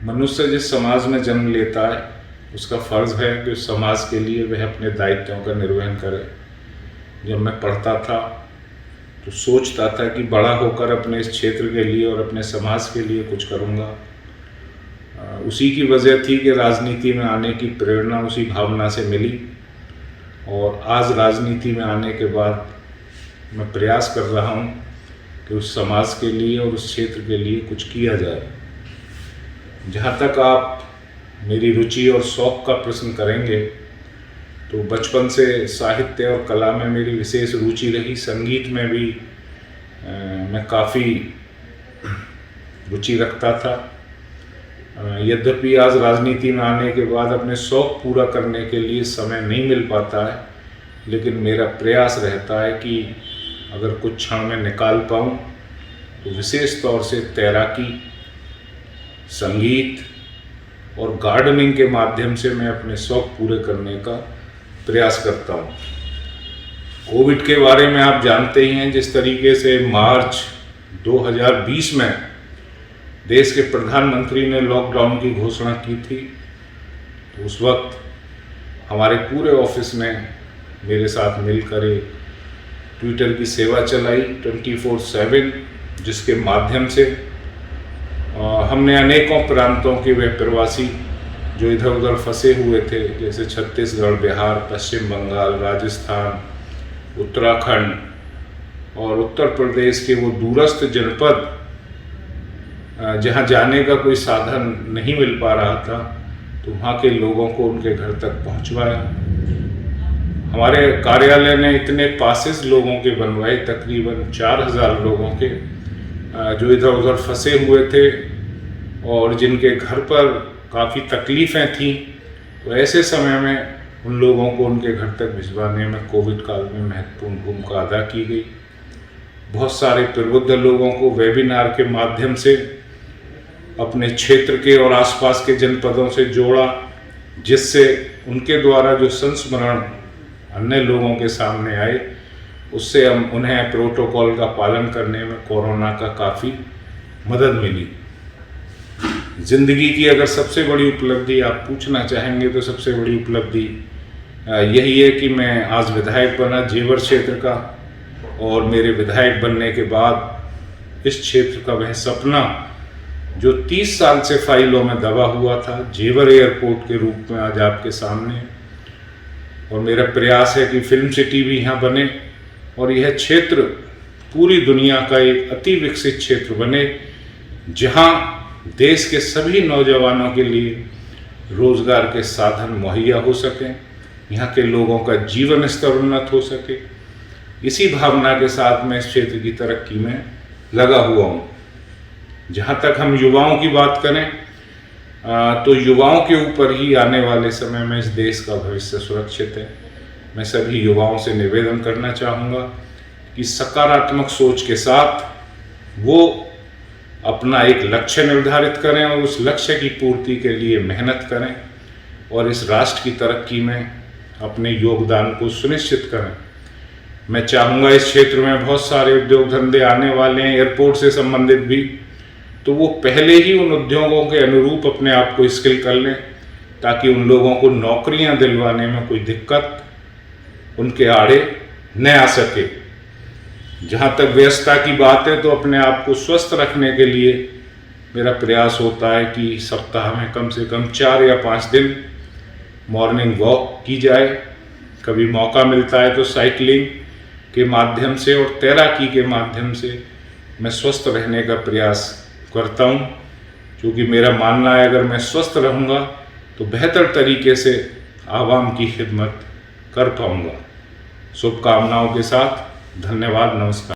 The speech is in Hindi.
मनुष्य जिस समाज में जन्म लेता है उसका फ़र्ज़ है कि उस समाज के लिए वह अपने दायित्वों का निर्वहन करे। जब मैं पढ़ता था तो सोचता था कि बड़ा होकर अपने इस क्षेत्र के लिए और अपने समाज के लिए कुछ करूँगा। उसी की वजह थी कि राजनीति में आने की प्रेरणा उसी भावना से मिली और आज राजनीति में आने के बाद मैं प्रयास कर रहा हूँ कि उस समाज के लिए और उस क्षेत्र के लिए कुछ किया जाए। जहाँ तक आप मेरी रुचि और शौक़ का प्रश्न करेंगे तो बचपन से साहित्य और कला में मेरी विशेष रुचि रही। संगीत में भी मैं काफ़ी रुचि रखता था। यद्यपि आज राजनीति में आने के बाद अपने शौक़ पूरा करने के लिए समय नहीं मिल पाता है, लेकिन मेरा प्रयास रहता है कि अगर कुछ क्षण में निकाल पाऊँ तो विशेष तौर से तैराकी, संगीत और गार्डनिंग के माध्यम से मैं अपने शौक़ पूरे करने का प्रयास करता हूँ। कोविड के बारे में आप जानते ही हैं, जिस तरीके से मार्च 2020 में देश के प्रधानमंत्री ने लॉकडाउन की घोषणा की थी, तो उस वक्त हमारे पूरे ऑफिस ने मेरे साथ मिलकर एक ट्विटर की सेवा चलाई 24/7, जिसके माध्यम से हमने अनेकों प्रांतों के वे प्रवासी जो इधर उधर फंसे हुए थे, जैसे छत्तीसगढ़, बिहार, पश्चिम बंगाल, राजस्थान, उत्तराखंड और उत्तर प्रदेश के वो दूरस्थ जनपद जहाँ जाने का कोई साधन नहीं मिल पा रहा था, तो वहाँ के लोगों को उनके घर तक पहुँचवाया। हमारे कार्यालय ने इतने पासेस लोगों के बनवाए, तकरीबन 4000 लोगों के, जो इधर उधर फंसे हुए थे और जिनके घर पर काफ़ी तकलीफ़ें थीं। तो ऐसे समय में उन लोगों को उनके घर तक भिजवाने में कोविड काल में महत्वपूर्ण भूमिका अदा की गई। बहुत सारे प्रबुद्ध लोगों को वेबिनार के माध्यम से अपने क्षेत्र के और आसपास के जनपदों से जोड़ा, जिससे उनके द्वारा जो संस्मरण अन्य लोगों के सामने आए, उससे हम उन्हें प्रोटोकॉल का पालन करने में कोरोना का काफ़ी मदद मिली। ज़िंदगी की अगर सबसे बड़ी उपलब्धि आप पूछना चाहेंगे तो सबसे बड़ी उपलब्धि यही है कि मैं आज विधायक बना जेवर क्षेत्र का, और मेरे विधायक बनने के बाद इस क्षेत्र का वह सपना जो 30 साल से फाइलों में दबा हुआ था, जेवर एयरपोर्ट के रूप में आज आपके सामने। और मेरा प्रयास है कि फिल्म सिटी भी यहाँ बने और यह क्षेत्र पूरी दुनिया का एक अति विकसित क्षेत्र बने, जहाँ देश के सभी नौजवानों के लिए रोजगार के साधन मुहैया हो सकें, यहाँ के लोगों का जीवन स्तर उन्नत हो सके। इसी भावना के साथ मैं इस क्षेत्र की तरक्की में लगा हुआ हूँ। जहाँ तक हम युवाओं की बात करें तो युवाओं के ऊपर ही आने वाले समय में इस देश का भविष्य सुरक्षित है। मैं सभी युवाओं से निवेदन करना चाहूँगा कि सकारात्मक सोच के साथ वो अपना एक लक्ष्य निर्धारित करें और उस लक्ष्य की पूर्ति के लिए मेहनत करें और इस राष्ट्र की तरक्की में अपने योगदान को सुनिश्चित करें। मैं चाहूँगा इस क्षेत्र में बहुत सारे उद्योग धंधे आने वाले हैं, एयरपोर्ट से संबंधित भी, तो वो पहले ही उन उद्योगों के अनुरूप अपने आप को स्किल कर लें, ताकि उन लोगों को नौकरियां दिलवाने में कोई दिक्कत उनके आड़े न आ सके। जहाँ तक व्यस्तता की बात है तो अपने आप को स्वस्थ रखने के लिए मेरा प्रयास होता है कि सप्ताह में कम से कम 4 या 5 दिन मॉर्निंग वॉक की जाए। कभी मौका मिलता है तो साइकिलिंग के माध्यम से और तैराकी के माध्यम से मैं स्वस्थ रहने का प्रयास करता हूँ, क्योंकि मेरा मानना है अगर मैं स्वस्थ रहूँगा तो बेहतर तरीके से आवाम की खिदमत कर पाऊँगा। शुभकामनाओं के साथ धन्यवाद, नमस्कार।